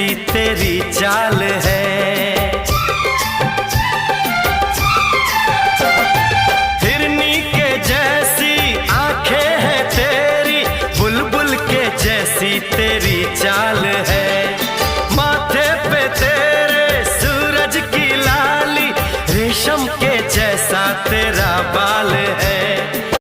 जैसी तेरी चाल है। हिरनी के जैसी आंखें हैं तेरी, बुलबुल के जैसी तेरी चाल है। माथे पे तेरे सूरज की लाली, रेशम के जैसा तेरा बाल है।